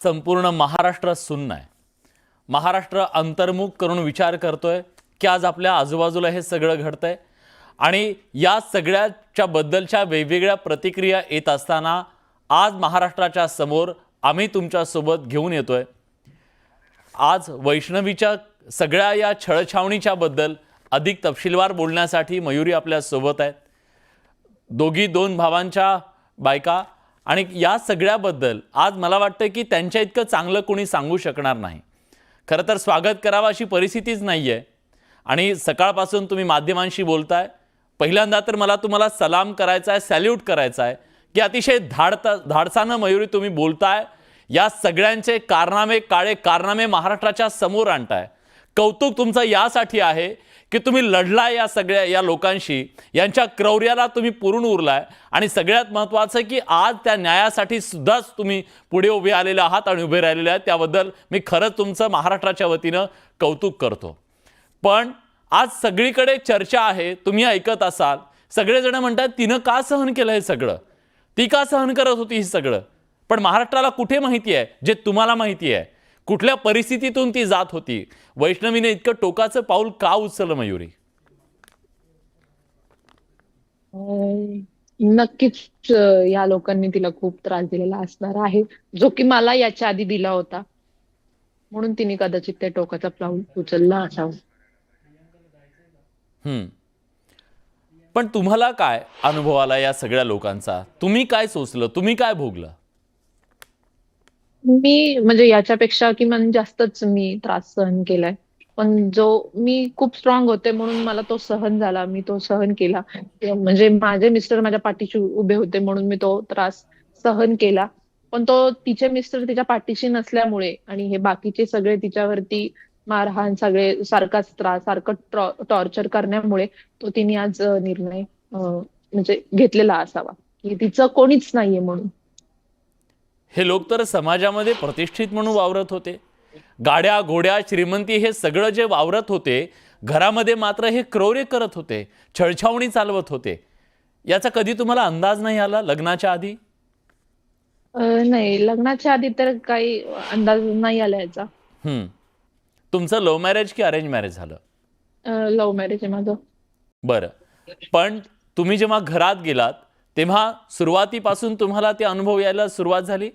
संपूर्ण महाराष्ट्र सुन्न आहे। महाराष्ट्र अंतर्मुख करून विचार करतोय की आज आपल्या आजूबाजूला हे सगळं घडतंय आणि या सगळ्याच्या बद्दलच्या वेगवेगळ्या प्रतिक्रिया येत असताना आज महाराष्ट्राच्या समोर आम्ही तुमच्या सोबत घेऊन येतोय। आज वैष्णवीच्या सगळ्या या छळछावणीच्या बद्दल अधिक तपशीलवार बोलण्यासाठी मयुरी आपल्या सोबत आहेत। दोन भावांच्या बायका आणि या सगळ्याबद्दल आज मला वाटतं की त्यांच्या इतकं चांगलं कोणी सांगू शकणार नाही। खरं तर स्वागत करावं अशी परिस्थितीच नाहीये आणि सकाळपासून तुम्ही माध्यमांशी बोलताय। पहिल्यांदा तर मला तुम्हाला सलाम करायचा आहे, सॅल्यूट करायचा आहे की अतिशय धाडसानं मयुरी तुम्ही बोलताय। या सगळ्यांचे कारनामे, काळे कारनामे महाराष्ट्राच्या समोर आणताय। कौतुक तुमचं यासाठी आहे की तुम्ही लढलाय या सगळ्या या लोकांशी, यांच्या क्रौर्याला तुम्ही पुरून उरलाय आणि सगळ्यात महत्त्वाचं की आज त्या न्यायासाठी सुद्धाच तुम्ही पुढे उभे आलेले आहात आणि उभे राहिलेले आहेत। त्याबद्दल मी खरंच तुमचं महाराष्ट्राच्या वतीनं कौतुक करतो। पण आज सगळीकडे चर्चा आहे, तुम्ही ऐकत असाल, सगळेजण म्हणतात तिनं का सहन केलं हे सगळं, ती का सहन करत होती हे सगळं। पण महाराष्ट्राला कुठे माहिती आहे जे तुम्हाला माहिती आहे, कुठल्या परिस्थितीतून ती जात होती। वैष्णवीने इतकं टोकाचं पाऊल का उचललं मयुरी? नक्कीच या लोकांनी तिला खूप त्रास दिलेला असणार आहे, जो की मला याच्या आधी दिला होता, म्हणून तिने कदाचित त्या टोकाचा पाऊल उचलला असावा। पण तुम्हाला काय अनुभव आला या सगळ्या लोकांचा? तुम्ही काय सोचलं, तुम्ही काय भोगलं? मी म्हणजे याच्यापेक्षा किमान जास्तच मी त्रास सहन केलाय, पण जो मी खूप स्ट्रॉंग होते म्हणून मला तो सहन झाला, मी तो सहन केला। म्हणजे माझे मिस्टर माझ्या पाठीशी उभे होते म्हणून मी तो त्रास सहन केला। पण तो तिचे मिस्टर तिच्या पाठीशी नसल्यामुळे आणि हे बाकीचे सगळे तिच्यावरती मारहाण, सगळे सारखाच त्रास, सारखं टॉर्चर करण्यामुळे तो तिने आज निर्णय म्हणजे घेतलेला असावा की तिचं कोणीच नाहीये म्हणून। हे लोक तर समाजामध्ये प्रतिष्ठित म्हणून वावरत होते, गाड्या घोड्या श्रीमंती हे सगळं जे वावरत होते, घरामध्ये मात्र हे क्रौर्य करत होते, छळछावणी चालवत होते। याचा कधी तुम्हाला अंदाज नाही आला लग्नाच्या आधी? नाही, लग्नाच्या आधी तर काही अंदाज नाही आला याचा। तुमचं लव्ह मॅरेज की अरेंज मॅरेज झालं? लव्ह मॅरेज आहे माझं। बरं, पण तुम्ही जेव्हा घरात गेलात तेव्हा सुरुवातीपासून तुम्हाला ते अनुभव यायला सुरुवात झाली?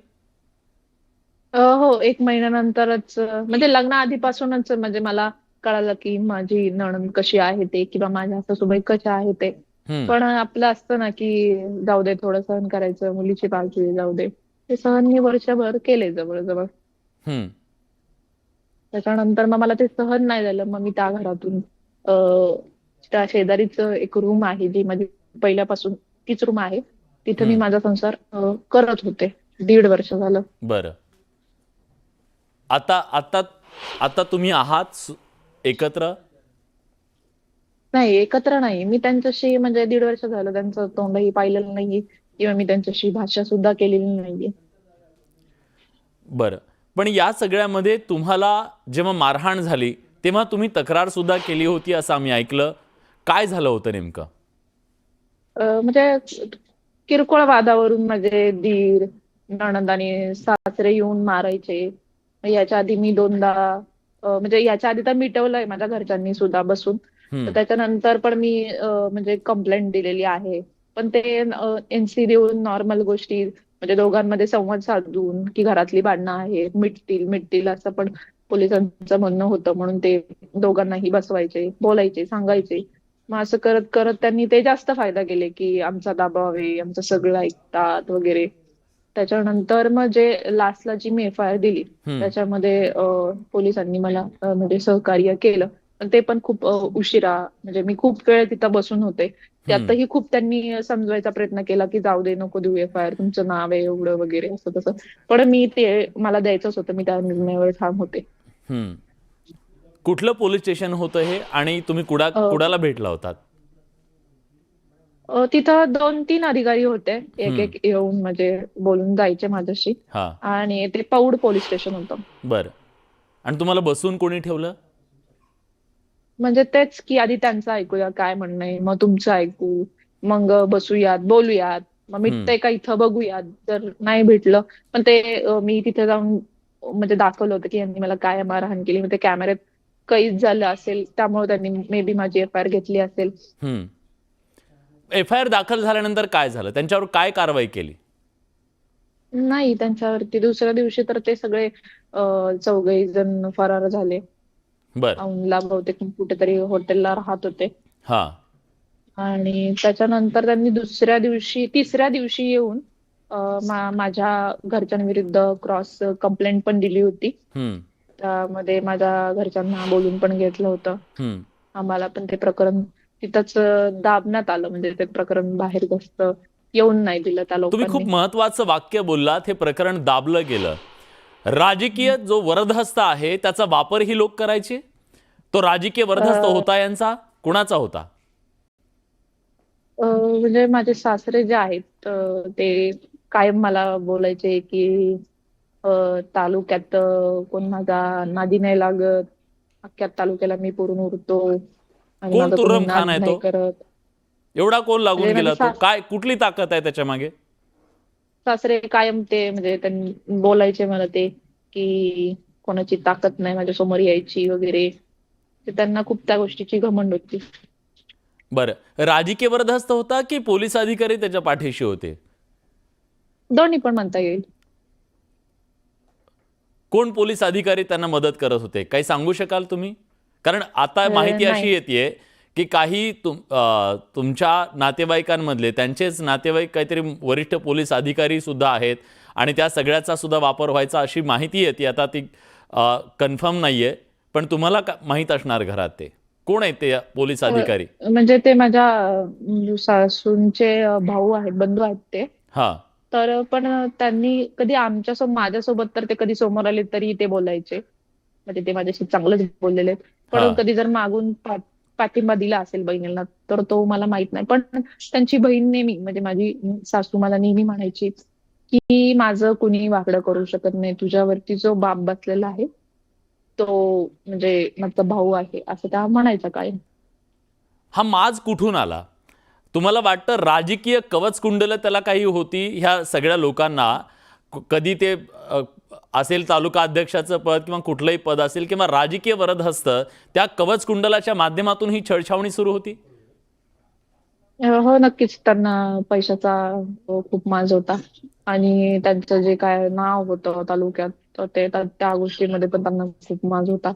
हो, 1 महिन्यानंतरच म्हणजे लग्नाआधीपासूनच म्हणजे मला कळालं की माझी नणंद कशी आहे ते, किंवा माझ्या सासूबाई कशा आहेत ते। पण आपलं असतं ना की जाऊ दे, थोडं सहन करायचं, मुलीची बाजू आहे, जाऊ दे। ते सहन मी वर्षभर केले जवळ-जवळ। त्याच्यानंतर मग मला ते सहन नाही झालं, मग मी त्या घरातून त्या शेजारीच एक रूम आहे जी माझी पहिल्यापासून तीच रूम आहे, तिथे मी माझा संसार करत होते 1.5 वर्ष झालं। बरं, आता आता आता तुम्ही आहात एकत्र? नाही, एकत्र नाही, मी त्यांच्याशी म्हणजे 1.5 वर्ष झालं त्यांचं तोंडही पाहिलेलं नाहीये किंवा मी त्यांच्याशी भाषा सुद्धा केलेली नाहीये। बरं, पण या सगळ्यामध्ये तुम्हाला जेव्हा मारहाण झाली तेव्हा तुम्ही तक्रार सुद्धा केली होती असं आम्ही ऐकलं, काय झालं होतं नेमकं? म्हणजे किरकोळ वादावरून माझे दीर, नणंद आणि सासरे येऊन मारायचे। याच्या आधी मी 2दा म्हणजे याच्या आधी तर मिटवलंय माझ्या घरच्यांनी सुद्धा बसून। तर त्याच्यानंतर पण मी म्हणजे कंप्लेंट दिलेली आहे, पण ते एनसी देऊन नॉर्मल गोष्टी म्हणजे दोघांमध्ये संवाद साधून की घरातली भांडणं आहेत, मिटतील असं पण पोलिसांचं म्हणणं होतं, म्हणून ते दोघांनाही बसवायचे, बोलायचे, सांगायचे। मग असं करत करत त्यांनी ते जास्त फायदा केले की आमचा दबाव आहे, आमचं सगळं ऐकतात वगैरे। त्याच्यानंतर मग जे लास्टला जी मी FIR दिली त्याच्यामध्ये पोलिसांनी मला म्हणजे सहकार्य केलं, पण ते पण खूप उशिरा, म्हणजे मी खूप वेळ तिथं बसून होते। त्यातही खूप त्यांनी समजवायचा प्रयत्न केला की जाऊ दे, नको देऊ FIR, तुमचं नाव आहे एवढं वगैरे असं तसं। पण मी ते मला द्यायचंच होतं, मी त्या निर्णयावर ठाम होते। कुठलं पोलीस स्टेशन होतं हे आणि तुम्ही कुणाला भेटला होतात? तिथं 2-3 अधिकारी होते, एक येऊन म्हणजे बोलून जायचे माझ्याशी, आणि ते पौड पोलीस स्टेशन होतं। बरं, आणि तुम्हाला बसून कोणी ठेवलं? म्हणजे तेच की आधी त्यांचं ऐकूया काय म्हणणं आहे, मग तुमचं ऐकू, मग बसूयात, बोलूयात, मग मिटतंय का इथं बघूयात। जर नाही भेटलं, पण ते मी तिथे जाऊन म्हणजे दाखवलं होतं की यांनी मला काय मारहाण केली. मग ते कॅमेऱ्यात कैद झालं असेल, त्यामुळे त्यांनी मे बी माझी एफआयआर घेतली असेल. एफ आय आर दाखल झाल्यानंतर काय झालं, त्यांच्यावर काय कारवाई केली? नाही, त्यांच्यावरती दुसऱ्या दिवशी तर ते सगळे चौघही जण फरार झाले. बर. औंधला बहुतेक कुठेतरी हॉटेलला राहत होते. हा. आणि त्याच्यानंतर त्यांनी तिसऱ्या दिवशी येऊन माझ्या घरच्यांविरुद्ध क्रॉस कंप्लेंट पण दिली होती. हम्म. त्यामध्ये माझ्या घरच्यांना बोलून पण घेतलं होतं. हम्म. आम्हाला पण ते प्रकरण तिथंच दाबण्यात आलं, म्हणजे ते प्रकरण बाहेरग्रस्त येऊन नाही दिलं त्या तुम्ही लोकांनी. खूप महत्वाचं वाक्य बोललात, हे प्रकरण दाबलं गेलं. राजकीय जो वरदहस्त आहे त्याचा वापर ही लोक करायचे. तो राजकीय वरदहस्त अ, होता यांचा, कुणाचा होता? म्हणजे माझे सासरे जे आहेत ते कायम मला बोलायचे की तालुक्यात कोण माझा नादी नाही लागत, अख्ख्या तालुक्याला मी पुरून उरतो आणि कोण माझा कोणी तुर्रम खान नाद आहे नाही तो? करत. एवढा कोण लागून म्हणजे माझे गेला तो? काय, कुठली ताकद आहे त्याच्या मागे? सासरे कायम ते म्हणजे त्यांनी बोलायचे मला ते की कोणाची ताकद नाही माझ्या समोर यायची वगैरे. ते त्यांना खूप त्या गोष्टीची घमंड होती. बरं, राजकीय वरदहस्त होता की पोलीस अधिकारी त्याच्या पाठीशी होते? दोन्ही पण म्हणता येईल. कोण पोलीस अधिकारी त्यांना मदत करत होते, काही सांगू शकाल तुम्ही? कारण आता माहिती नाही. अशी येते की काही तुमच्या नातेवाईकांमधले त्यांचेच नातेवाईक काहीतरी वरिष्ठ पोलीस अधिकारी सुद्धा आहेत आणि त्या सगळ्याचा सुद्धा वापर व्हायचा अशी माहिती येते. आता ती कन्फर्म नाहीये, पण तुम्हाला माहीत असणार घरात ते कोण आहेत ते पोलीस अधिकारी? म्हणजे ते माझ्या सासूंचे भाऊ आहेत, बंधू आहेत ते. हा. तर पण त्यांनी कधी माझ्यासोबत तर ते कधी समोर आले तरी ते बोलायचे. म्हणजे ते माझ्याशी चांगलंच बोललेले आहेत. हा. पण कधी जर मागून पाठिंबा दिला असेल बहिणीला तर तो मला माहित नाही. पण त्यांची बहीण नेहमी, म्हणजे माझी सासू मला नेहमी म्हणायची की माझं कुणी वाकडं करू शकत नाही. तुझ्यावरती जो बाप बसलेला आहे तो म्हणजे माझा भाऊ आहे, असं त्या म्हणायचा काय. हा माज कुठून आला? तुम्हाला वाटतं राजकीय कवचकुंडलं त्याला काही होती ह्या सगळ्या लोकांना? कधी ते असेल तालुका अध्यक्षाचं पद किंवा कुठलंही पद असेल किंवा राजकीय वरदहस्त, त्या कवचकुंडलाच्या माध्यमातून ही छळछावणी सुरू होती? हो, नक्कीच. त्यांना पैशाचा खूप माज होता आणि त्यांचं जे काय नाव होतं तालुक्यात, तर ते त्या गोष्टीमध्ये पण त्यांना खूप माज होता.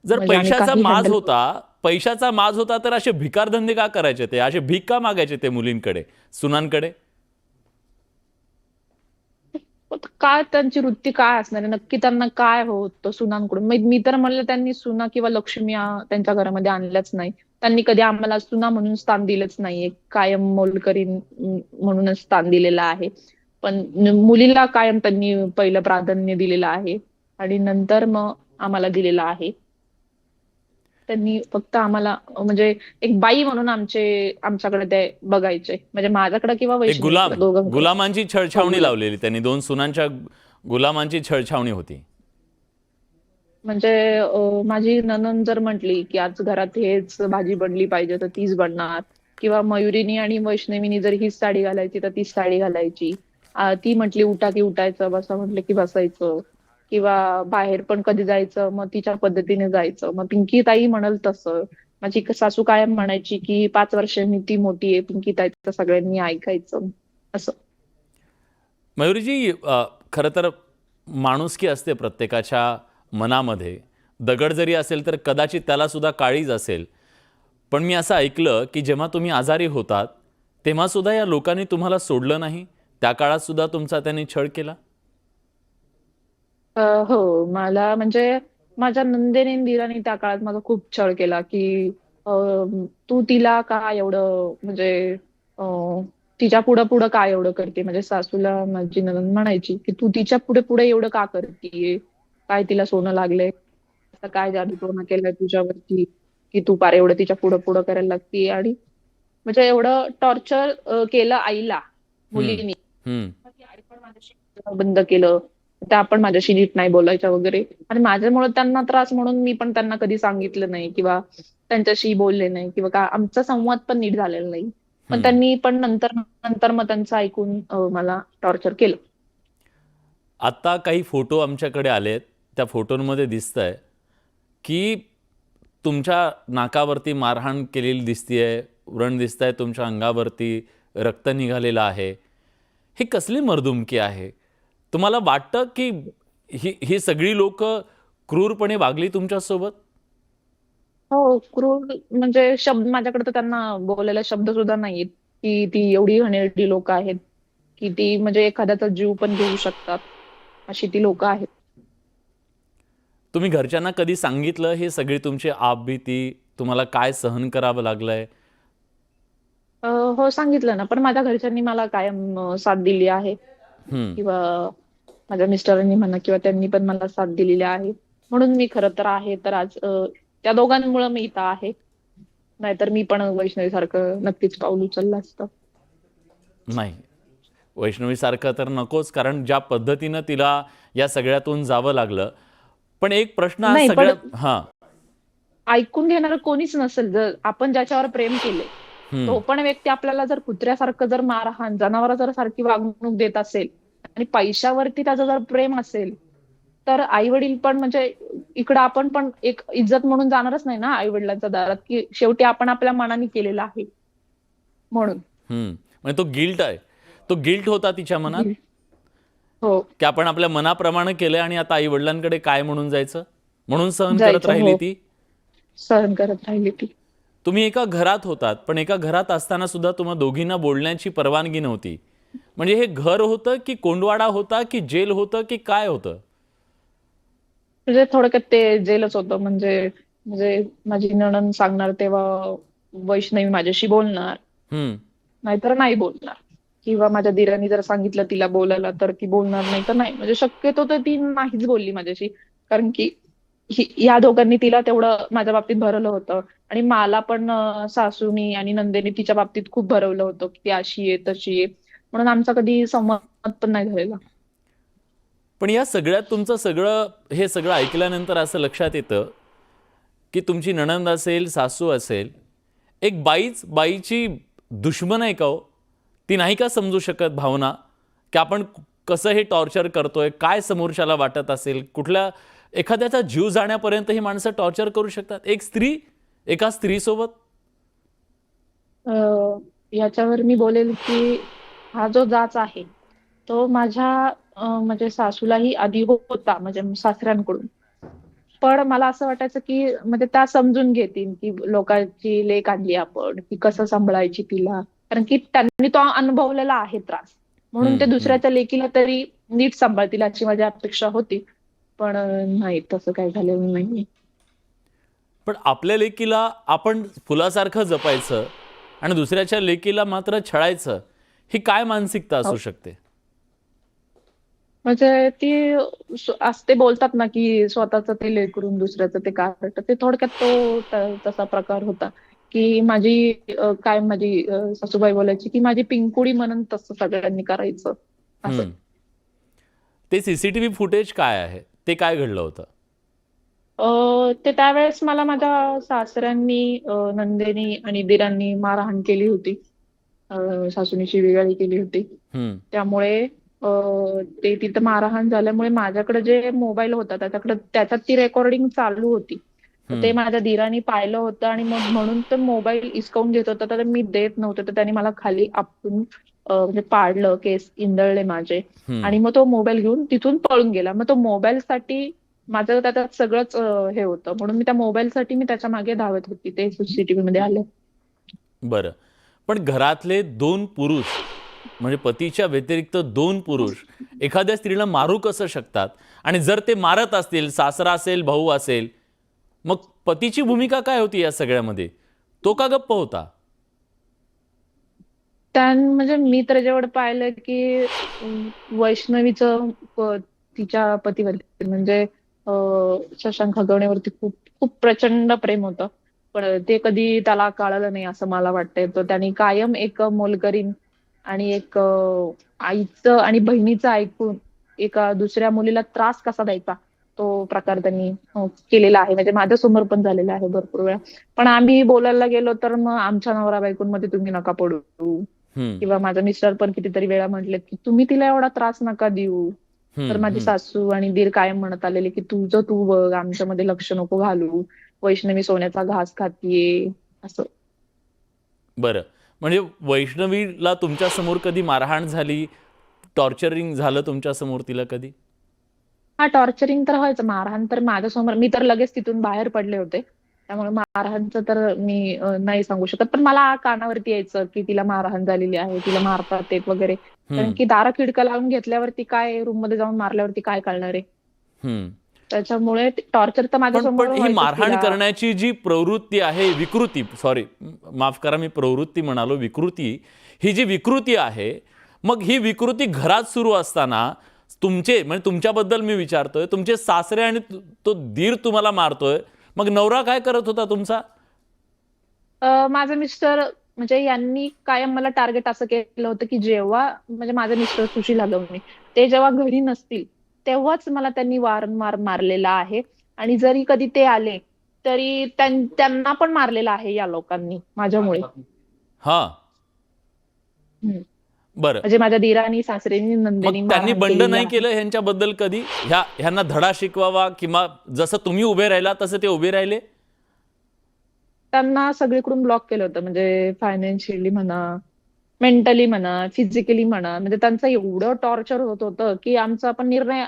जर म्हणजे आणि पैशाचा काही माज हँडल. होता, पैशाचा माज होता, तर असे भिकारधंदे का करायचे? ते असे भीक का मागायचे ते मुलींकडे, सुनांकडे? काय त्यांची वृत्ती काय असणार आहे? नक्की त्यांना काय होतं सुनांकडून? मी तर म्हणलं त्यांनी सुना किंवा लक्ष्मी त्यांच्या घरामध्ये आणल्याच नाही. त्यांनी कधी आम्हाला सुना म्हणून स्थान दिलंच नाहीये. कायम मोलकरी म्हणूनच स्थान दिलेलं आहे. पण मुलीला कायम त्यांनी पहिलं प्राधान्य दिलेलं आहे आणि नंतर मग आम्हाला दिलेलं आहे. त्यांनी फक्त आम्हाला म्हणजे एक बाई म्हणून आमच्याकडे ते बघायचे. म्हणजे माझ्याकडे किंवा एक वैष्णवीकडे, दोघांकडे. गुलामांची हो, छळछावणी लावलेली त्यांनी. दोन सुनांच्या गुलामांची छळछावणी होती. म्हणजे माझी नणंद जर म्हटली की आज घरात हेच भाजी बनली पाहिजे तर तीच बनणार, किंवा मयुरीनी आणि वैष्णवीनी जर हीच साडी घालायची तर तीच साडी घालायची. ती म्हटली उठा की उठायचं, बसा म्हटलं की बसायचं, किंवा बाहेर पण कधी जायचं मग तिच्या पद्धतीने जायचं. मग पिंकी ताई म्हणल तसं. माझी सासू कायम म्हणायची की 5 वर्षांनी ती मोठी आहे पिंकी ताईचं सगळ्यांनी ऐकायचं, असं. मयुरीजी, खरं तर माणुसकी असते प्रत्येकाच्या मनामध्ये. दगड जरी असेल तर कदाचित त्याला सुद्धा काळीज असेल. पण मी असं ऐकलं की जेव्हा तुम्ही आजारी होतात तेव्हा सुद्धा या लोकांनी तुम्हाला सोडलं नाही, त्या काळात सुद्धा तुमचा त्यांनी छळ केला? हो, मला म्हणजे माझ्या नंदेने दिराने त्या काळात माझा खूप छळ केला की अ, तू तिला का एवढं म्हणजे अ, तिच्या पुढं पुढं का एवढं करते. म्हणजे सासूला माझी नणंद म्हणायची की तू तिच्या पुढे पुढे एवढं का करते, काय तिला सोनं लागलंय, असं काय जादूटोणा केलाय तुझ्यावरती की तू पार एवढं तिच्या पुढं पुढं करायला लागती. आणि म्हणजे एवढं टॉर्चर केलं आईला हम्म. मुलीनी. हम्म. की आई पण माझ्याशी बोलणं बंद केलं. त्या पण माझ्याशी नीट नाही बोलायच्या वगैरे. आणि माझ्यामुळे त्यांना त्रास म्हणून मी पण त्यांना कधी सांगितलं नाही किंवा त्यांच्याशी बोलले नाही किंवा आमचा संवाद पण नीट झालेला नाही. पण हम्म. त्यांनी पण नंतर नंतर मग त्यांचं ऐकून मला टॉर्चर केलं. आत्ता काही फोटो आमच्याकडे आले आहेत. त्या फोटोंमध्ये दिसतंय की तुमच्या नाकावरती मारहाण केलेली दिसतीये, व्रण दिसतंय, तुमच्या अंगावरती रक्त निघालेलं आहे. ही कसली मर्दुमकी आहे? तुम्हाला वाटतं की ही ही सगळी लोक क्रूरपणे वागली तुमच्यासोबत? हो, क्रूर म्हणजे शब्द माझ्याकडे तर त्यांना बोलायला शब्द सुद्धा नाहीत, की ती एवढी घाणेरडी लोकं आहेत, की ती म्हणजे एखाद्याचा जीव पण घेऊ शकतात. अशी ती लोकं आहेत. तुम्ही घरच्यांना कधी सांगितलं हे सगळी तुमची आपबीती, तुम्हाला काय सहन करावं लागलंय? हो सांगितलं ना, पण माझ्या घरच्यांनी मला कायम साथ दिली आहे हं. किंवा माझ्या मिस्टरांनी म्हणा किंवा त्यांनी पण मला साथ दिलेली आहे. म्हणून मी खरं तर आहे. तर आज त्या दोघांमुळं मी इथं आहे. नाहीतर मी पण वैष्णवीसारखं नक्कीच पाऊल उचललं असतं. नाही. वैष्णवीसारखं तर नकोच, कारण ज्या पद्धतीनं तिला या सगळ्यातून जावं लागलं. पण एक प्रश्न आज नाही, पण सगळ्यात हां. ऐकून घेणारं कोणीच नसेल. जर आपण ज्याच्यावर प्रेम केलंय, हं. तो पण व्यक्ती आपल्याला जर कुत्र्यासारखं जर मारहाण, जनावरांसारखी सारखी वागणूक देत असेल आणि पैशावरती त्याचं जर प्रेम असेल, तर आई-वडील पण म्हणजे इकडं आपण पण एक इज्जत म्हणून जाणारच नाही ना आई-वडिलांच्या दारात, की शेवटी आपण आपल्या मनाने केलेलं आहे म्हणून. म्हणजे तो गिल्ट आहे. तो गिल्ट होता तिच्या मनात, हो, की आपण आपल्या मनाप्रमाणे केलंय आणि आता आई-वडिलांकडे काय म्हणून जायचं? म्हणून सहन करत जायचं. राहिली हो, ती. सहन करत राहिली ती. तुम्ही एका घरात होतात, पण एका घरात असताना सुद्धा तुम्हा दोघींना बोलण्याची परवानगी नव्हती. म्हणजे हे घर होतं, की कोंडवाडा होता, की जेल होतं, की काय होतं? म्हणजे थोडक्यात ते जेलच होतं. म्हणजे म्हणजे माझी नणंद सांगणार तेव्हा वैष्णवी माझ्याशी बोलणार. हं. नाहीतर नाही बोलणार किंवा माझ्या दीरांनी जर सांगितलं तिला बोलायला तर ती बोलणार नाही तर नाही. म्हणजे शक्यतो तर ती नाहीच बोलली माझ्याशी. कारण की या दोघांनी तिला तेवढं माझ्या बाबतीत भरवलं होतं आणि मला पण सासूनी आणि नंदेनी तिच्या बाबतीत खूप भरवलं होतं की ती अशी आहे, तशी आहे. म्हणून आमचा कधी संवाद पण नाही झालेला. पण या सगळ्यात तुमचं सगळं हे सगळं ऐकल्यानंतर असं लक्षात येतं, की तुमची नणंद असेल, सासू असेल, एक बाईची दुश्मन आहे का हो? ती नाही का समजू शकत भावना, की आपण कसं हे टॉर्चर करतोय, काय समोरच्याला वाटत असेल, कुठल्या एखाद्याचा जीव जाण्यापर्यंत ही माणसं टॉर्चर करू शकतात. एक स्त्री एका स्त्रीसोबत. अ, याच्यावर मी बोलेल की हा जो जाच आहे तो माझ्या म्हणजे सासूलाही आधी होता म्हणजे सासऱ्यांकडून. पण मला असं वाटायचं की म्हणजे त्या समजून घेतील की लोकांची लेक आणली आपण की कसं सांभाळायची तिला. कारण की त्यांनी तो अनुभवलेला आहे त्रास. म्हणून ते हं, हं. दुसऱ्याच्या लेकीला तरी नीट सांभाळतील अशी माझी अपेक्षा होती. पण नाही तसं काही झालेलं नाही. पण आपल्या लेकीला आपण फुलासारखं जपायचं आणि दुसऱ्याच्या लेकीला मात्र छळायचं, ही काय मानसिकता असू शकते? म्हणजे ती असं बोलतात ना, की स्वतःचं ते लेकरून दुसऱ्याचं ते काढतं. ते थोडक्यात तो तसा प्रकार होता, की काय माझी सासूबाई बोलायची, की माझी पिंकुडी म्हणून तसं सगळ्यांनी करायचं असं. हं. ते सीसीटीव्ही फुटेज काय आहे? ते काय घडलं होतं? ते त्यावेळेस मला माझ्या सासऱ्यांनी, नंदेनी आणि दिरांनी मारहाण केली होती. अ, सासूनी शिवीगाळी केली होती. हं, त्यामुळे ते तिथं मारहाण झाल्यामुळे माझ्याकडे जे मोबाईल होता त्याच्यात ती रेकॉर्डिंग चालू होती. तर ते हं, माझ्या दीरांनी पाहिलं होतं आणि मग म्हणून तो मोबाईल हिसकावून घेत होता. तर मी देत नव्हते. तर त्यांनी मला खाली आपटून म्हणजे पाडलं, केस इंदळले माझे हं. आणि मग तो मोबाईल घेऊन तिथून पळून गेला. मग तो मोबाईलसाठी माझं त्याच्यात सगळंच हे होतं. म्हणून मी त्या मोबाईलसाठी मी त्याच्या मागे धावत होती. ते सीसीटीव्हीमध्ये आलं. बरं. पण घरातले 2 पुरुष, म्हणजे पतीच्या व्यतिरिक्त 2 पुरुष एखाद्या स्त्रीला मारू कसं शकतात? आणि जर ते मारत असतील, सासरा असेल, भाऊ असेल, मग पतीची भूमिका काय होती या सगळ्यामध्ये? तो का गप्प होता? म्हणजे मी तर जेवढं पाहिलं की वैष्णवीचं तिच्या पतीवरती म्हणजे शशांक हगवण्यावरती खूप खूप प्रचंड प्रेम होतं. पण ते कधी त्याला कळालं नाही असं मला वाटतंय. तर त्याने कायम एक मोलकरीण आणि एक आईचं आणि बहिणीचं ऐकून एका दुसऱ्या मुलीला त्रास कसा द्यायचा, तो प्रकार त्यांनी केलेला आहे. म्हणजे माझ्यासमोर पण झालेला आहे भरपूर वेळा. पण आम्ही बोलायला गेलो तर मग आमच्या नवरा-बायकोंमध्ये तुम्ही नका पडू. हं, किंवा माझे मिस्टर पण कितीतरी वेळा म्हटलेत, की "तुम्ही तिला एवढा त्रास नका देऊ." तर माझी हम्म. सासू आणि दीर कायम म्हणत आलेले की तुझं तू बघ, आमच्यामध्ये लक्ष नको घालू, वैष्णवी सोन्याचा घास खातीये असं. बरं. म्हणजे वैष्णवीला तुमच्या समोर कधी मारहाण झाली, टॉर्चरिंग झालं तुमच्या समोर तिला कधी? हा, टॉर्चरिंग तर व्हायचं. मारहाण तर माझ्यासमोर, मी तर लगेच तिथून बाहेर पडले होते. त्यामुळे मारहाणचं तर मी नाही सांगू शकत. पण मला कानावरती यायचं की तिला मारहाण झालेली आहे, तिला मारतात ते वगैरे. कारण हम्म. की दारा खिडका लावून घेतल्यावरती काय, रूम मध्ये जाऊन मारल्यावरती काय कळणार आहे. हम्म. त्याच्यामुळे टॉर्चर तर पण माझ्यासमोर पण ही व्हायचंच मारहाण तिला. करण्याची जी प्रवृत्ती आहे, विकृती, सॉरी माफ करा मी प्रवृत्ती म्हणालो, विकृती, ही जी विकृती आहे, मग ही विकृती घरात सुरू असताना तुमचे, म्हणजे तुमच्याबद्दल मी विचारतोय, तुमचे सासरे आणि तो दीर तुम्हाला मारतोय, मग नवरा काय करत होता तुमचा? माझे मिस्टर, म्हणजे यांनी कायम मला टार्गेट असं केलं होतं की जेव्हा, म्हणजे माझे मिस्टर सुशीला गवळी, ते जेव्हा घरी नसतील तेव्हाच मला त्यांनी वारंवार मारलेला आहे. आणि जरी कधी ते आले तरी त्यांना पण मारलेलं आहे या लोकांनी माझ्यामुळे. हा. हम्म. बरं. म्हणजे माझ्या दिरानी, सासरेनी, मग नंदेनी त्यांनी मारहाण बंड केलेली नाही आहे. केलं ह्यांच्याबद्दल कधी? ह्यांना धडा शिकवावा, किंवा जसं तुम्ही उभे राहिला तसं ते उभे राहिले? त्यांना सगळीकडून ब्लॉक केलं होतं, म्हणजे फायनान्शियली म्हणा, मेंटली म्हणा, फिजिकली म्हणा. म्हणजे त्यांचं एवढं टॉर्चर होत होतं की आमचा पण निर्णय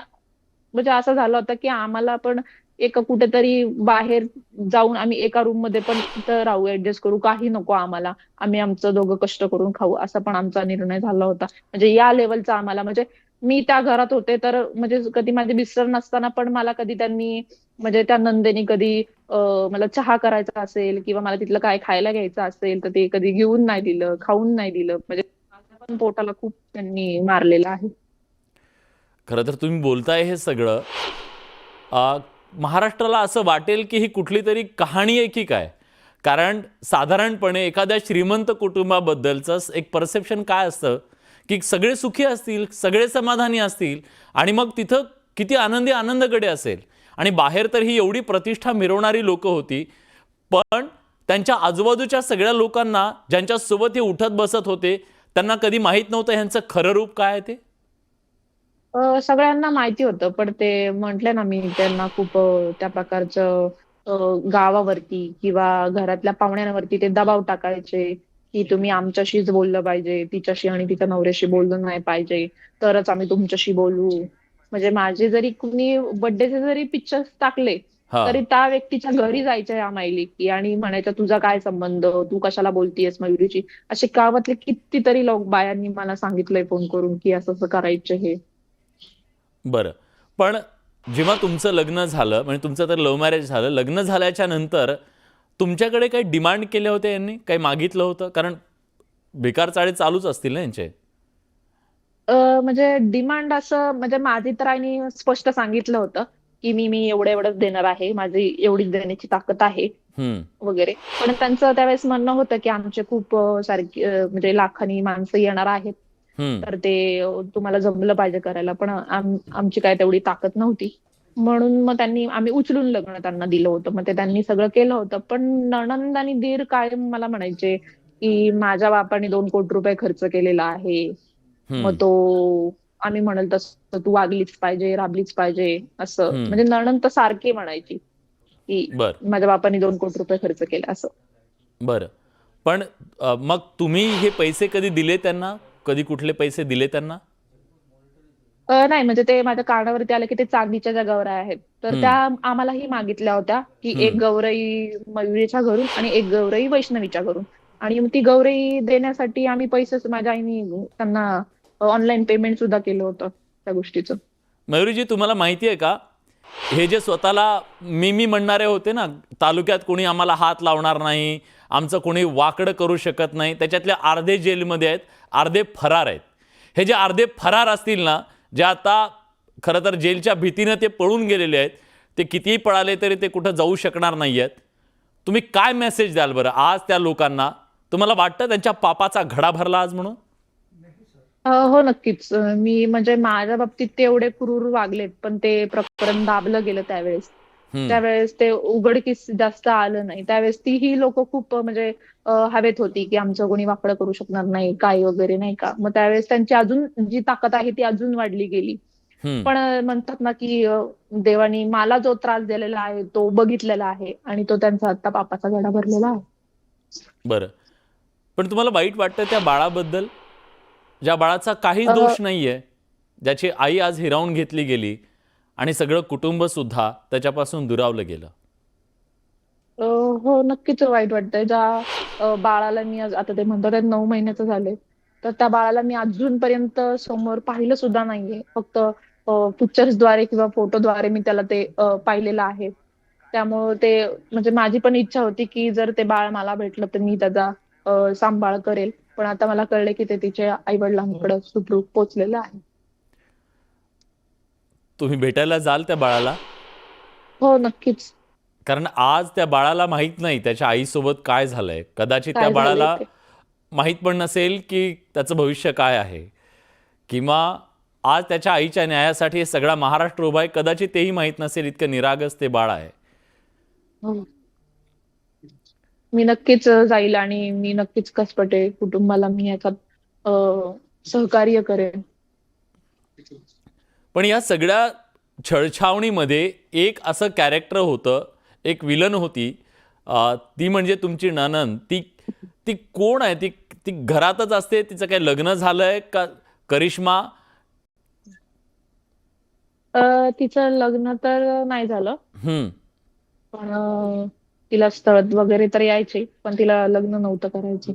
म्हणजे असं झालं होतं की आम्हाला पण एक कुठेतरी बाहेर जाऊन आम्ही एका रूम मध्ये पण तिथं राहू, ऍडजस्ट करू, काही नको आम्हाला, आम्ही आमचं दोघं कष्ट करून खाऊ, असा पण आमचा निर्णय झाला होता. म्हणजे या लेवलचा आम्हाला, म्हणजे मी त्या घरात होते तर म्हणजे कधी माझे मिस्टर नसताना पण मला कधी त्यांनी, म्हणजे त्या नंदेनी कधी मला चहा करायचा असेल किंवा मला तिथलं काय खायला घ्यायचं असेल तर ते कधी घेऊन नाही दिलं, खाऊन नाही दिलं. म्हणजे माझ्या पण पोटाला खूप त्यांनी मारलेलं आहे. खरं तर तुम्ही बोलताय हे सगळं, अ, महाराष्ट्राला असं वाटेल की ही कुठली तरी कहाणी आहे की काय. कारण साधारणपणे एखाद्या श्रीमंत कुटुंबाबद्दलचं एक परसेप्शन काय असतं, की सगळे सुखी असतील, सगळे समाधानी असतील, आणि मग तिथं किती आनंदी आनंदगडे असेल, आणि बाहेर तर ही एवढी प्रतिष्ठा मिरवणारी लोकं होती, पण त्यांच्या आजूबाजूच्या सगळ्या लोकांना, ज्यांच्यासोबत हे उठत बसत होते, त्यांना कधी माहीत नव्हतं ह्यांचं खरं रूप काय आहे ते. सगळ्यांना माहिती होतं, पण ते म्हटलं ना मी त्यांना खूप त्या प्रकारचं गावावरती किंवा घरातल्या पाहुण्यांवरती ते दबाव टाकायचे की तुम्ही आमच्याशीच बोललं पाहिजे, तिच्याशी आणि तिच्या नवऱ्याशी बोललं नाही पाहिजे, तरच आम्ही तुमच्याशी बोलू. म्हणजे माझे जरी कुणी बर्थडेचे जरी पिक्चर्स टाकले हा. तरी त्या व्यक्तीच्या घरी जायच्या या मायली की, आणि म्हणायचं तुझा काय संबंध, तू कशाला बोलतीयस मयुरीची. असे गावातले कितीतरी लोक, बायांनी मला सांगितलंय फोन करून की असं असं करायचं हे. बरं. पण जेव्हा तुमचं लग्न झालं, म्हणजे तुमचं तर लव्ह मॅरेज झालं, लग्न झाल्याच्या नंतर तुमच्याकडे काही डिमांड केले होते यांनी, काही मागितलं होतं? कारण बेकार चाळे चालूच असतील ना यांचे. म्हणजे डिमांड असं, म्हणजे माझी तर आईने स्पष्ट सांगितलं होतं की मी एवढं एवढंच देणार आहे, माझी एवढीच देण्याची ताकद आहे हम्म. वगैरे. पण त्यांचं त्यावेळेस म्हणणं होतं की आमचे खूप सारखी म्हणजे लाखांनी माणसं येणार आहेत, हम्म. तर ते तुम्हाला जमलं पाहिजे करायला. पण आमची काय तेवढी ताकद नव्हती. म्हणून मग आम्ही उचलून लग्न त्यांना दिलं होतं. मग ते त्यांनी सगळं केलं होतं. पण नणंद आणि दीर कायम मला म्हणायचे की माझ्या बापाने 2 कोटी रुपये खर्च केलेला आहे. मग हम्म. तो, आम्ही म्हणल तसं तू वागलीच पाहिजे, राबलीच पाहिजे असं. हम्म. म्हणजे नणंद तर सारखी म्हणायची की बरं. माझ्या बापाने 2 कोटी रुपये खर्च केले असं. बरं. पण मग तुम्ही हे पैसे कधी दिले त्यांना? कधी कुठले पैसे दिले त्यांना? नाही, म्हणजे ते माझ्या कानावरती आलं की ते चांदीच्या ज्या गौऱ्या आहेत, तर त्या हम्म. आम्हालाही मागितल्या होत्या की एक हम्म. गौरई मयुरीच्या घरून आणि एक गौरई वैष्णवीच्या घरून. आणि मग ती गौरई देण्यासाठी आम्ही पैसे, माझ्या आईने त्यांना ऑनलाईन पेमेंट सुद्धा केलं होतं त्या गोष्टीचं. मयुरीजी, तुम्हाला माहिती आहे का, हे जे स्वतःला मी म्हणणारे होते ना, तालुक्यात कोणी आम्हाला हात लावणार नाही, आमचं कोणी वाकडं करू शकत नाही, त्याच्यातले अर्धे जेलमध्ये आहेत, अर्धे फरार आहेत. हे जे अर्धे फरार असतील ना, जे आता खरं तर जेलच्या भीतीनं ते पळून गेलेले आहेत, ते कितीही पळाले तरी ते कुठं जाऊ शकणार नाही आहेत. तुम्ही काय मेसेज द्याल बरं आज त्या लोकांना? तुम्हाला वाटतं त्यांच्या पापाचा घडा भरला आज म्हणून? हो, नक्कीच. मी म्हणजे माझ्या बाबतीत ते एवढे क्रूर वागलेत, पण ते प्रकरण दाबलं गेलं त्यावेळेस. हम्म. त्यावेळेस ते उघडकीस जास्त आलं नाही. त्यावेळेस तीही लोक खूप म्हणजे हवेत होती की आमचं कोणी वाकडं करू शकणार नाही, काय वगैरे नाही का. मग त्यावेळेस त्यांची अजून जी ताकद आहे ती अजून वाढली गेली. पण म्हणतात ना की देवानी मला जो त्रास दिलेला आहे तो बघितलेला आहे आणि तो त्यांचा आता पापाचा घडा भरलेला आहे. बरं. पण तुम्हाला वाईट वाटतं त्या बाळाबद्दल, ज्या बाळाचा काहीच अ, दोष नाहीये, ज्याची आई आज हिरावून घेतली गेली आणि सगळं कुटुंब सुद्धा त्याच्यापासून दुरावलं गेलं? हो, नक्कीच वाईट वाटतंय. ज्या बाळाला मी आता ते म्हणतात 9 महिन्याचं झालंय. तर त्या बाळाला मी अजूनपर्यंत समोर पाहिलं सुद्धा नाहीये. फक्त पिक्चर्सद्वारे किंवा फोटोद्वारे मी त्याला ते पाहिलेलं आहे. त्यामुळं ते म्हणजे माझी पण इच्छा होती, की जर ते बाळ मला भेटलं तर मी त्याचा सांभाळ करेल. पण आता मला कळलंय, की ते तिच्या आई-वडिलांकडे सुखरूप पोहोचलेलं आहे. तुम्ही भेटायला जाल त्या बाळाला? हो, नक्कीच. कारण आज त्या बाळाला माहीत नाही त्याच्या आईसोबत काय झालंय. कदाचित त्या काय झालंय बाळाला ते. माहीत पण नसेल की त्याचं भविष्य काय आहे, किंवा आज त्याच्या आईच्या न्यायासाठी हे सगळा महाराष्ट्र उभा आहे, कदाचित तेही माहीत नसेल. इतकं निरागस ते बाळ आहे. हो. मी नक्कीच जाईल आणि मी नक्कीच कसपटे कुटुंबाला मी याच्यात सहकार्य करेन. पण या सगळ्या छळछावणीमध्ये एक असं कॅरेक्टर होतं, एक विलन होती, ती म्हणजे तुमची नणंद. ती ती कोण आहे? ती ती घरातच असते? तिचं काही लग्न झालंय का? करिश्मा? तिचं लग्न तर नाही झालं. हम्म. पण तिला स्थळ वगैरे तर यायचे, पण तिला लग्न नव्हतं करायचं.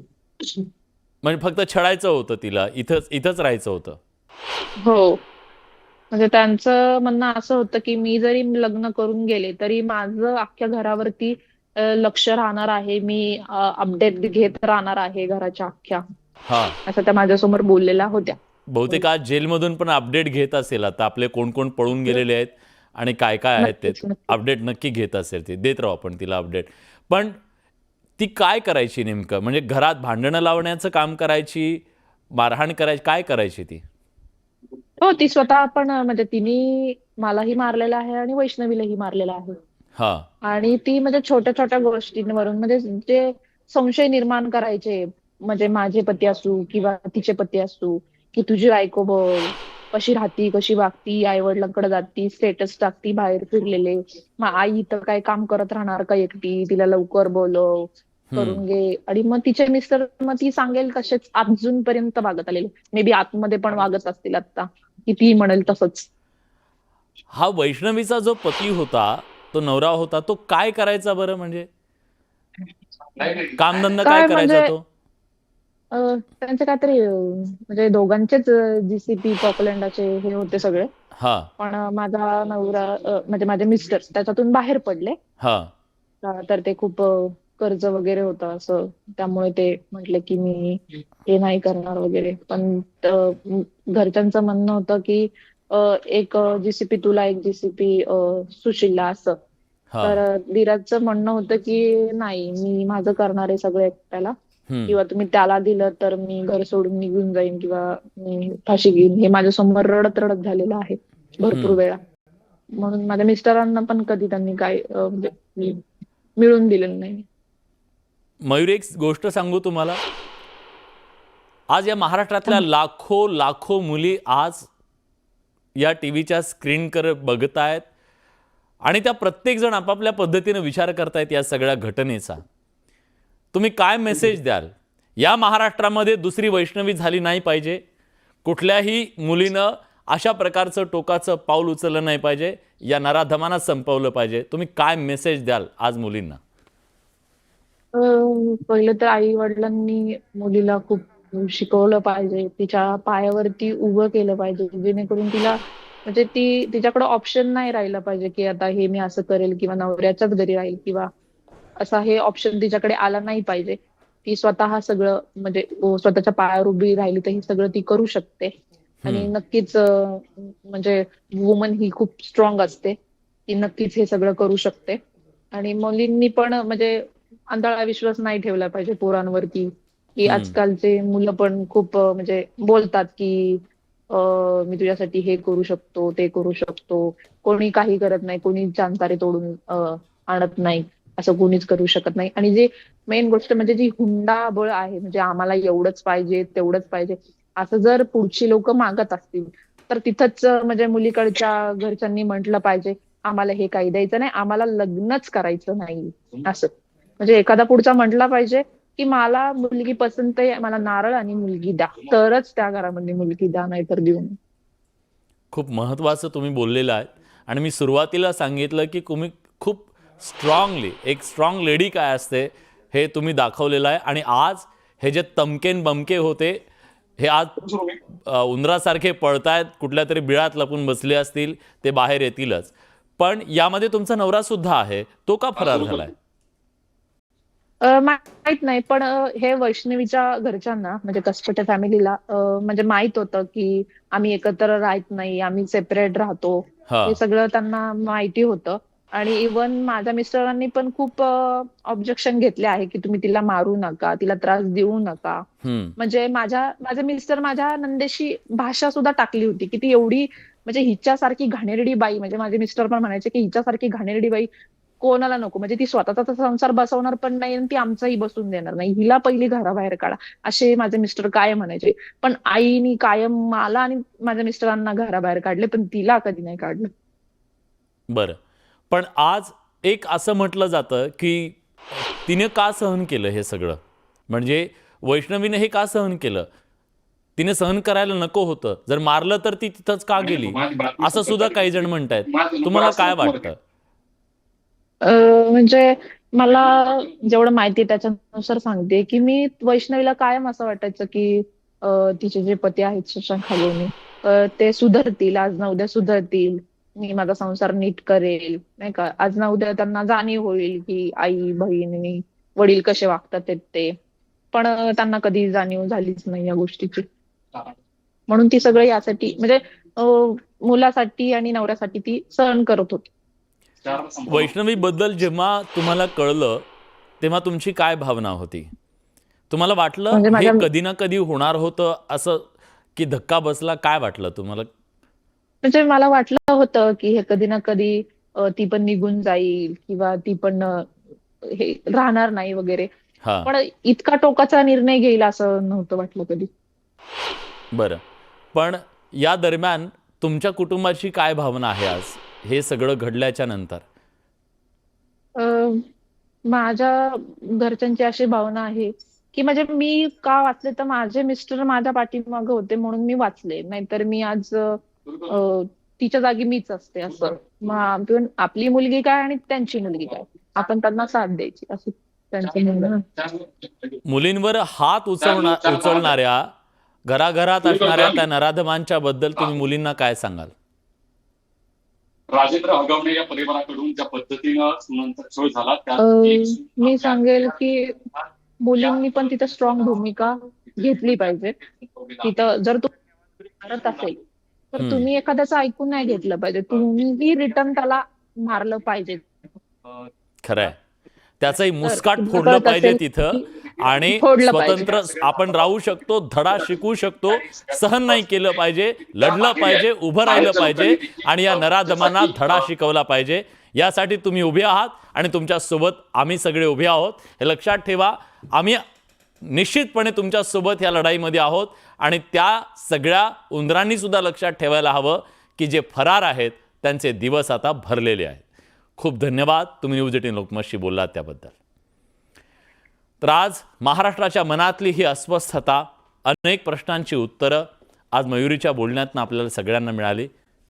म्हणजे फक्त छळायचं होतं तिला, इथंच इथंच राहायचं होतं? हो. म्हणजे त्यांचं म्हणणं असं होतं, की मी जरी लग्न करून गेले, तरी माझं अख्ख्या घरावरती लक्ष राहणार आहे. मी अपडेट घेत राहणार आहे घराच्या अख्ख्या. हा. असं त्या माझ्यासमोर बोललेल्या होत्या. बहुतेक आज जेलमधून पण अपडेट घेत असेल. आता आपले कोण कोण पळून गेलेले आहेत आणि काय काय आहेत ते नक्कीच, नक्कीच. अपडेट नक्की घेत असेल. ती देत राहू आपण तिला अपडेट. पण ती काय करायची नेमकं? म्हणजे घरात भांडणं लावण्याचं काम करायची, मारहाण करायची, काय करायची ती? हो, ती स्वतः पण म्हणजे तिने मलाही मारलेलं आहे आणि वैष्णवीलाही मारलेलं आहे. हा. आणि ती म्हणजे छोट्या-छोट्या गोष्टींवरून म्हणजे जे संशय निर्माण करायचे, म्हणजे माझे पती असू किंवा तिचे पती असू, की तुझी बायको बघ, कशी राहती, कशी वागती, आई-वडिलांकडे जाती, स्टेटस टाकती बाहेर फिरलेले. मग आई इथं काय काम करत राहणार का एकटी? तिला लवकर बोलव, हम्म. करून घे. आणि मग तिचे मिस्टर मग ती सांगेल तसेच अजूनपर्यंत वागत आलेले. मे बी आतमध्ये पण वागत असतील आता, की ती म्हणेल तसंच. हा वैष्णवीचा जो पती होता, तो नवरा होता, तो काय करायचा बरं? म्हणजे कामधंदा काय काय करायचा म्हणजे तो? त्यांचे काहीतरी म्हणजे दोघांचेच जीसीपी पॉकलँडाचे हे होते सगळे. हा. पण माझा नवरा म्हणजे माझे मिस्टर त्याच्यातून बाहेर पडले. हा. तर ते खूप कर्ज वगैरे होतं असं. त्यामुळे ते म्हटले की मी हे नाही करणार वगैरे. पण घरच्यांचं म्हणणं होतं की एक जीसीपी तुला, एक जीसीपी सुशीलला असं. हा. तर धीरजचं म्हणणं होतं की नाही, मी माझं करणार आहे सगळं एकट्याला. हम्म. किंवा तुम्ही त्याला दिलं तर मी घर सोडून निघून जाईन किंवा मी फाशी घेईन. हे माझ्यासमोर रडत रडत झालेलं आहे भरपूर हम्म. वेळा. म्हणून माझ्या मिस्टरांना पण कधी त्यांनी काय म्हणजे मिळून दिलेलं नाही. मयूर, एक गोष्ट सांगू तुम्हाला. आज या महाराष्ट्रातल्या लाखो लाखो मुली आज या टीव्हीच्या स्क्रीनकडे बघतायत आणि त्या प्रत्येकजण आपापल्या पद्धतीनं विचार करतायत या सगळ्या घटनेचा. तुम्ही काय मेसेज द्याल? या महाराष्ट्रामध्ये दुसरी वैष्णवी झाली नाही पाहिजे. कुठल्याही मुलीनं अशा प्रकारचं टोकाचं पाऊल उचललं नाही पाहिजे. या नराधमांना संपवलं पाहिजे. तुम्ही काय मेसेज द्याल आज मुलींना? पहिलं तर आई वडिलांनी मुलीला खूप शिकवलं पाहिजे. तिच्या पायावरती उभं केलं पाहिजे. जेणेकरून तिला म्हणजे तिच्याकडे ऑप्शन नाही राहिला पाहिजे, की आता हे मी असं करेल किंवा नवऱ्याच्याच घरी राहील किंवा असा हे ऑप्शन तिच्याकडे आला नाही पाहिजे. ती स्वतः सगळं म्हणजे स्वतःच्या पायावर उभी राहिली तर हे सगळं ती करू शकते. आणि नक्कीच म्हणजे वुमन ही खूप स्ट्रॉंग असते. ती नक्कीच हे सगळं करू शकते. आणि मुलींनी पण म्हणजे आंधळा विश्वास नाही ठेवला पाहिजे पोरांवरती, की आजकालचे मुलं पण खूप म्हणजे बोलतात, की मी तुझ्यासाठी हे करू शकतो, ते करू शकतो. कोणी काही करत नाही. कोणी चांतारे तोडून आणत नाही. असं कोणीच करू शकत नाही. आणि जे मेन गोष्ट म्हणजे जी हुंडाबळ आहे, म्हणजे आम्हाला एवढंच पाहिजे, तेवढंच पाहिजे, असं जर पुढची लोक मागत असतील, तर तिथंच म्हणजे मुलीकडच्या घरच्यांनी म्हटलं पाहिजे आम्हाला हे काही द्यायचं नाही, आम्हाला लग्नच करायचं नाही असं. म्हणजे एखादा पुढचा म्हटला पाहिजे की मला मुलगी पसंत आहे, मला नारळ आणि मुलगी द्या, तरच त्या घरामध्ये मुलगी द्या, नाहीतर देऊ नये. खूप महत्त्वाचं तुम्ही बोललेलं आहे. आणि मी सुरुवातीला सांगितलं की तुम्ही खूप स्ट्रॉंगली एक स्ट्रॉंग लेडी काय असते हे तुम्ही दाखवलेलं आहे. आणि आज हे जे तमकेन बमके होते हे आज उंदरासारखे पळतायत, कुठल्या तरी बिळात लपून बसले असतील, ते बाहेर येतीलच. पण यामध्ये तुमचा नवरा सुद्धा आहे, तो का फरार झालाय? माहित नाही, पण हे वैष्णवीच्या घरच्यांना म्हणजे कसपटे फॅमिलीला म्हणजे माहित होतं की आम्ही एकत्र राहत नाही, आम्ही सेपरेट राहतो. हा. हे सगळं त्यांना माहिती होतं. आणि इवन माझ्या मिस्टरांनी पण खूप ऑब्जेक्शन घेतले आहे की तुम्ही तिला मारू नका, तिला त्रास देऊ नका. हम्म. म्हणजे माझे मिस्टर माझ्या नंदेशी भाषा सुद्धा टाकली होती की ती एवढी म्हणजे हिच्यासारखी घाणेरडी बाई, म्हणजे माझे मिस्टर पण म्हणायचे की हिच्यासारखी घाणेरडी बाई कोणाला नको, म्हणजे ती स्वतःचा तर संसार बसवणार पण नाही आणि ती आमचाही बसून देणार नाही, हिला पहिली घराबाहेर काढा, असे माझे मिस्टर कायम म्हणायचे. पण आईनी कायम मला आणि माझ्या मिस्टरांना घराबाहेर काढले, पण तिला कधी नाही काढलं. बरं. पण आज एक असं म्हटलं जातं की तिने का सहन केलं हे सगळं? म्हणजे वैष्णवीने हे का सहन केलं? तिने सहन करायला नको होतं. जर मारलं तर ती तिथंच का गेली? असं सुद्धा काही जण म्हणतायत. तुम्हाला काय वाटतं? म्हणजे मला जेवढं माहिती आहे त्याच्यानुसार सांगते की मी वैष्णवीला कायम असं वाटायचं की तिचे जे पती आहेत शशांक खागोनी, ते सुधरतील, आज ना उद्या सुधरतील, मी माझा संसार नीट करेल, नाही का, आज ना उद्या त्यांना जाणीव होईल की आई बहिणी वडील कसे वागतात ते. पण त्यांना कधी जाणीव झालीच नाही या गोष्टीची. म्हणून ती सगळं यासाठी म्हणजे मुलासाठी आणि नवऱ्यासाठी ती सहन करत होती. वैष्णवी बद्दल जेव्हा तुम्हाला कळलं तेव्हा तुमची काय भावना होती? तुम्हाला वाटलं म्हणजे हे माझ्या कधी ना कधी होणार होतं असं, की धक्का बसला? काय वाटलं तुम्हाला? म्हणजे मला वाटलं होतं की हे कधी ना कधी ती पण निघून जाईल किंवा ती पण हे राहणार नाही वगैरे. हा. पण इतका टोकाचा निर्णय घेईल असं नव्हतं वाटलं कधी. बरं. पण या दरम्यान तुमच्या कुटुंबाची काय भावना आहे आज हे सगळं घडल्याच्या नंतर? अ, माझ्या घरच्यांची अशी भावना आहे की म्हणजे मी का वाचले तर माझे मिस्टर माझ्या पाठीमागे होते म्हणून मी वाचले, नाहीतर मी आज तिच्या जागी मीच असते असं. मग आपली मुलगी काय आणि त्यांची मुलगी काय, आपण त्यांना साथ द्यायची असं त्यांचं म्हणणं. मुलींवर हात उचलणाऱ्या, घराघरात असणाऱ्या त्या नराधमांच्या बद्दल तुम्ही मुलींना काय सांगाल? राजेंद्र हगवणे या परिवाराकडून ज्या पद्धतीनं सुनांचा छळ झाला मी सांगेल की मुलींनी पण तिथं स्ट्रॉंग भूमिका घेतली पाहिजे. तिथं जर तू करत असेल तर तुम्ही एखाद्याचं ऐकून नाही घेतलं पाहिजे, तुम्हीही रिटर्न त्याला मारलं पाहिजे. खरंय. त्याचंही मुस्काट तुम्हाला फोडलं कळत पाहिजे असेल तिथं. की आणि फोडलं स्वतंत्र पाहिजे. आपण राहू शकतो, धडा शिकू शकतो, सहन नाही केलं पाहिजे, लढलं पाहिजे, उभं राहिलं पाहिजे आणि या नराधमांना धडा शिकवला पाहिजे. यासाठी तुम्ही उभे आहात आणि तुमच्यासोबत आम्ही सगळे उभे आहोत. हे लक्षात ठेवा. आम्ही निश्चितपणे तुमच्यासोबत या लढाईमध्ये आहोत. आणि त्या सगळ्या उंदरांनी सुद्धा लक्षात ठेवायला हवं की जे फरार आहेत त्यांचे दिवस आता भरलेले आहेत. खूप धन्यवाद तुम्ही न्यूज 18 लोकमतशी बोललात त्याबद्दल. तर आज महाराष्ट्राच्या मनातली ही अस्वस्थता, अनेक प्रश्नांची उत्तरं आज मयुरीच्या बोलण्यातून आपल्याला सगळ्यांना मिळाली.